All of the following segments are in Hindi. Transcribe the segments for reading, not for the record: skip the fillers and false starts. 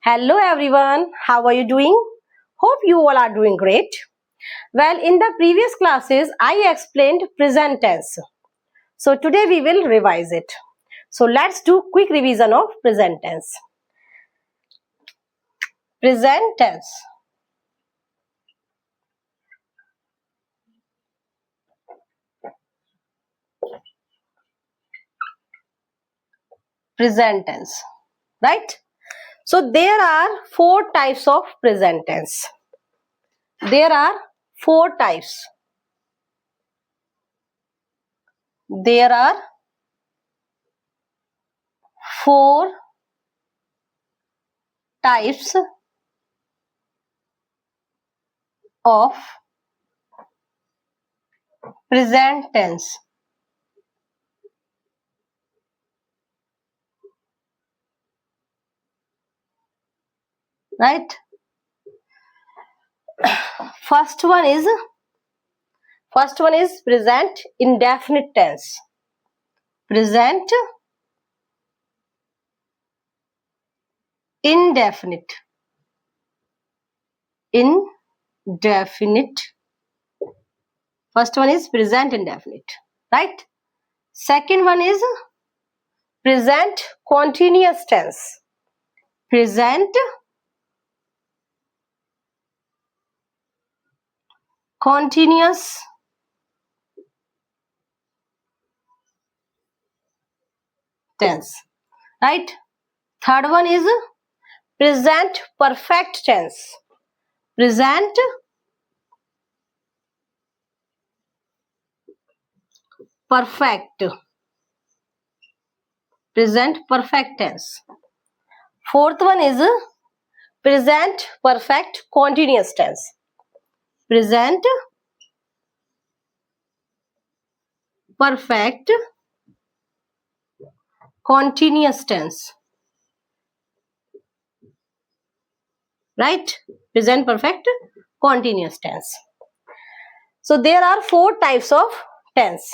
Hello everyone, how are you doing? Hope you all are doing great. Well, in the previous classes, I explained present tense. So today we will revise it. So let's do quick revision of present tense. Present tense. Present tense. Right? So there are four types of present tense. There are four types. There are four types of present tense. Right? First one is present indefinite tense. Present indefinite. Indefinite. First one is present indefinite. Right? Second one is present continuous tense. Present continuous tense. Right? Third one is present perfect tense. Present perfect. Present perfect tense. Fourth one is present perfect continuous tense. Present perfect continuous tense. Right? Present perfect continuous tense. So there are four types of tense.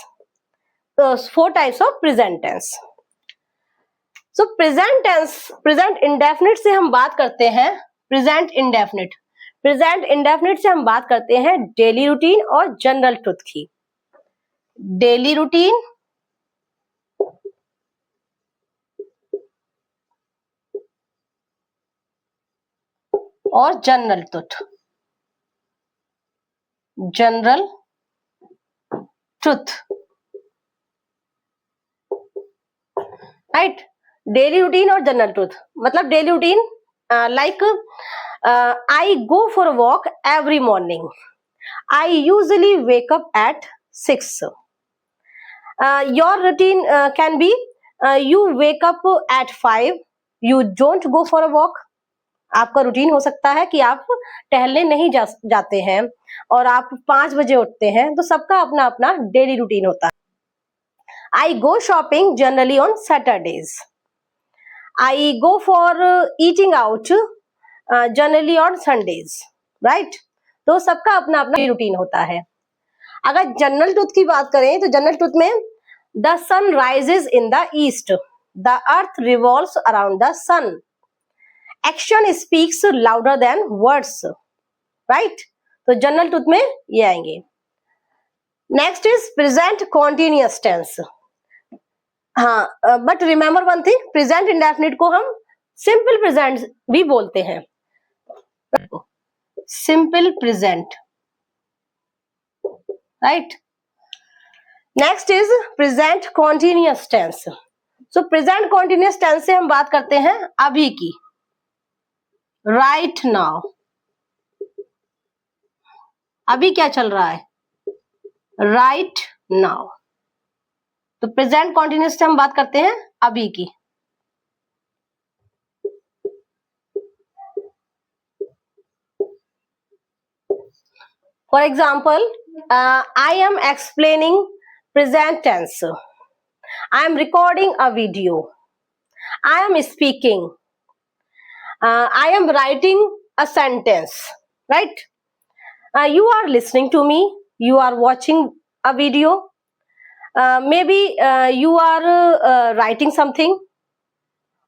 Four types of present tense. So present tense, present indefinite से हम बात करते हैं present indefinite. Present indefinite से हम बात करते हैं डेली रूटीन और जनरल ट्रुथ की. डेली रूटीन और general truth. General truth. Right. Daily routine और जनरल ट्रुथ मतलब daily routine like I go for a walk every morning. I usually wake up at 6. Your routine can be you wake up at 5. You don't go for a walk. आपका रूटीन हो सकता है कि आप टहलने नहीं जाते हैं और आप 5 बजे उठते हैं. तो सबका अपना अपना डेली रूटीन होता है. I go shopping generally on Saturdays. I go for eating out generally on Sundays. Right? तो सबका अपना अपना रूटीन होता है. अगर जनरल ट्रुथ की बात करें तो जनरल ट्रुथ में the sun rises in the east. The earth revolves around the sun. Action speaks louder than words. Right? तो जनरल ट्रुथ में ये आएंगे. Next is present continuous tense. हाँ, but remember one thing, present indefinite को हम सिंपल प्रेजेंट भी बोलते हैं. Simple present. Right. Next is present continuous tense. So present continuous tense से हम बात करते हैं अभी की. Right now. अभी क्या चल रहा है? Right now. तो प्रेजेंट कॉन्टिन्यूअस से हम बात करते हैं अभी की. For example, I am explaining present tense. I am recording a video. I am speaking. I am writing a sentence. Right? You are listening to me. You are watching a video. Maybe you are writing something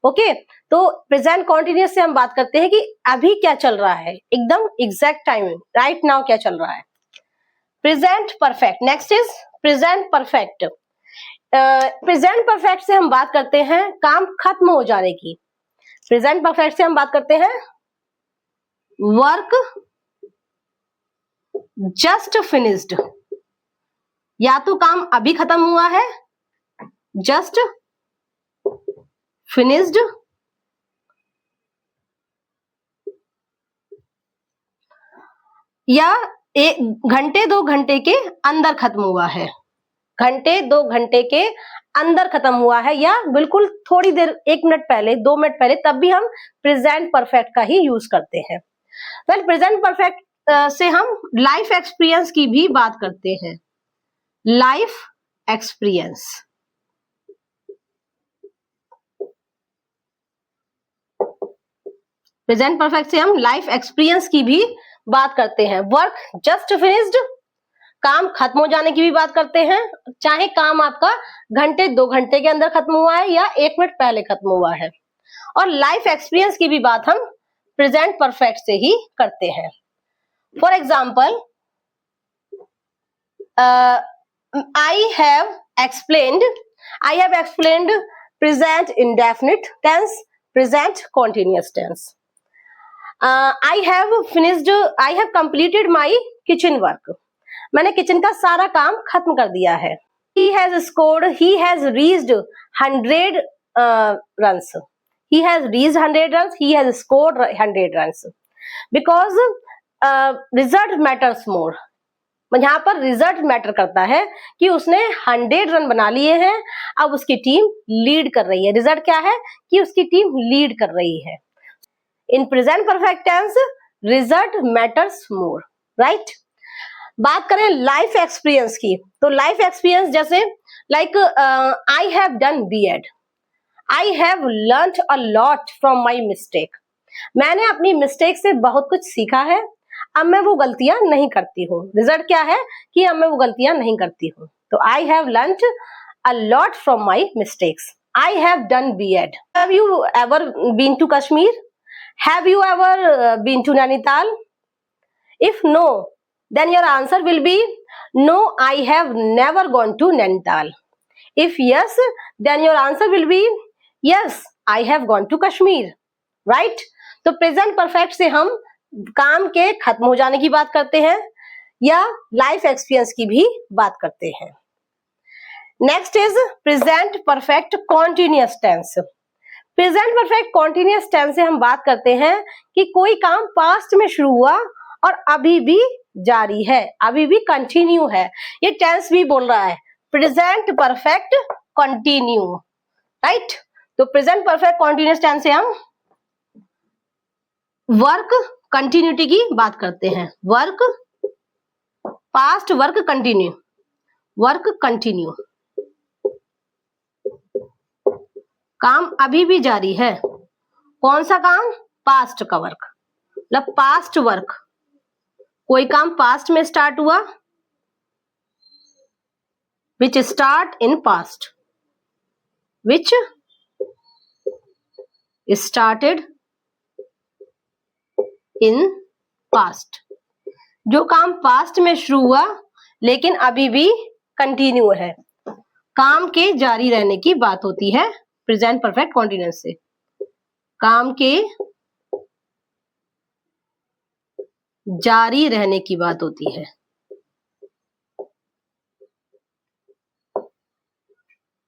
okay, तो प्रेजेंट कॉन्टिन्यूस से हम बात करते हैं कि अभी क्या चल रहा है, एकदम एग्जैक्ट टाइमिंग, राइट नाउ क्या चल रहा है। Present perfect, next is present perfect. Present perfect से हम बात करते हैं काम खत्म हो जाने की। प्रेजेंट परफेक्ट से हम बात करते हैं वर्क जस्ट फिनिश्ड, या तो काम अभी खत्म हुआ है, जस्ट फिनिश्ड, या एक घंटे 2 घंटे के अंदर खत्म हुआ है, घंटे 2 घंटे के अंदर खत्म हुआ है, या बिल्कुल थोड़ी देर 1 मिनट पहले 2 मिनट पहले, तब भी हम प्रेजेंट परफेक्ट का ही यूज करते हैं। वेल, प्रेजेंट परफेक्ट से हम लाइफ एक्सपीरियंस की भी बात करते हैं। लाइफ एक्सपीरियंस, प्रेजेंट परफेक्ट से हम लाइफ एक्सपीरियंस की भी बात करते हैं। वर्क जस्ट फिनिश्ड, काम खत्म हो जाने की भी बात करते हैं, चाहे काम आपका घंटे 2 घंटे के अंदर खत्म हुआ है या 1 मिनट पहले खत्म हुआ है। और लाइफ एक्सपीरियंस की भी बात हम प्रेजेंट परफेक्ट से ही करते हैं। For example, I have explained present indefinite tense, present continuous tense. I have completed my kitchen work. मैंने किचन का सारा काम खत्म कर दिया है। He has reached 100 runs. He has reached 100 runs. He has scored 100 runs. Because result matters more. यहाँ पर रिजल्ट मैटर करता है कि उसने 100 रन बना लिए हैं, अब उसकी टीम लीड कर रही है। रिजल्ट क्या है कि उसकी टीम लीड कर रही है। In present perfect tense result matters more, right. बात करें लाइफ एक्सपीरियंस की, तो लाइफ एक्सपीरियंस जैसे like I have done BEd, I have learned a lot from my mistake. मैंने अपनी मिस्टेक से बहुत कुछ सीखा है, अब मैं वो गलतियां नहीं करती हूँ। रिजल्ट क्या है कि अब मैं वो गलतियां नहीं करती हूँ। तो I have learned a lot from my mistakes. I have done BEd. Have you ever been to Kashmir? Have you ever been to Nainital? If no, then your answer will be no, I have never gone to Nainital. If yes, then your answer will be yes, I have gone to Kashmir, right? तो प्रेजेंट परफेक्ट से हम काम के खत्म हो जाने की बात करते हैं या लाइफ एक्सपीरियंस की भी बात करते हैं। Next is present perfect continuous tense. Present perfect continuous tense से हम बात करते हैं कि कोई काम पास्ट में शुरू हुआ और अभी भी जारी है, अभी भी कंटिन्यू है। ये टेंस भी बोल रहा है प्रेजेंट परफेक्ट कंटिन्यू, राइट। तो प्रेजेंट परफेक्ट कॉन्टिन्यूअस टेंस से हम वर्क कंटिन्यूटी की बात करते हैं। Work past, work continue, work continue, काम अभी भी जारी है। कौन सा काम? पास्ट का वर्क, मतलब पास्ट वर्क। कोई काम पास्ट में स्टार्ट हुआ, which start in past, which started in past. जो काम पास्ट में शुरू हुआ लेकिन अभी भी कंटिन्यू है, काम के जारी रहने की बात होती है प्रेजेंट परफेक्ट कॉन्टिन्यूअस से। काम के जारी रहने की बात होती है,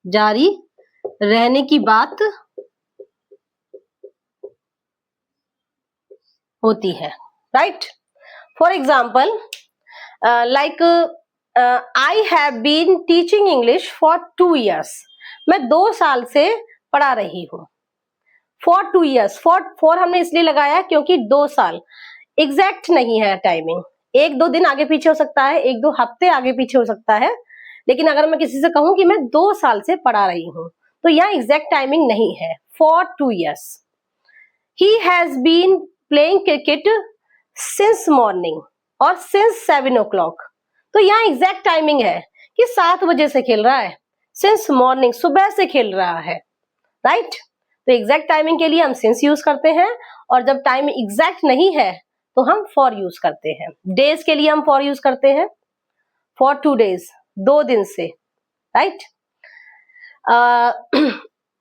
जारी रहने की बात होती है, right. For example, like I have been teaching English for 2 years। मैं 2 साल से पढ़ा रही हूँ। फॉर 2 years, फॉर हमने इसलिए लगाया क्योंकि 2 साल एग्जैक्ट नहीं है टाइमिंग, 1-2 दिन आगे पीछे हो सकता है, 1-2 हफ्ते आगे पीछे हो सकता है। लेकिन अगर मैं किसी से कहूं कि मैं 2 साल से पढ़ा रही हूं तो यहाँ एग्जैक्ट टाइमिंग नहीं है। For 2 years। He has been playing cricket since morning और सिंस 7 o'clock। तो यहाँ एग्जैक्ट टाइमिंग है कि 7 बजे से खेल रहा है, सिंस मॉर्निंग सुबह से खेल रहा है, राइट। तो एग्जैक्ट टाइमिंग के लिए हम सिंस यूज करते हैं, और जब टाइम एग्जैक्ट नहीं है तो हम फॉर यूज करते हैं। डेज के लिए हम फॉर यूज करते हैं, फॉर 2 days, 2 दिन से, right.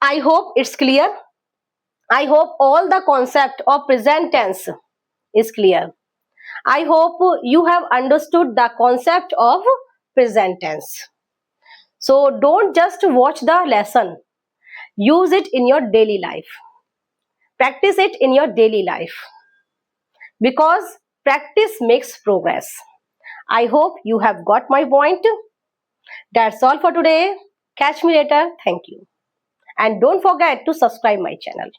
I hope it's clear. I hope all the concept of present tense is clear. I hope you have understood the concept of present tense. So don't just watch the lesson. Use it in your daily life. Practice it in your daily life. Because practice makes progress. I hope you have got my point. That's all for today. Catch me later. Thank you. And don't forget to subscribe my channel.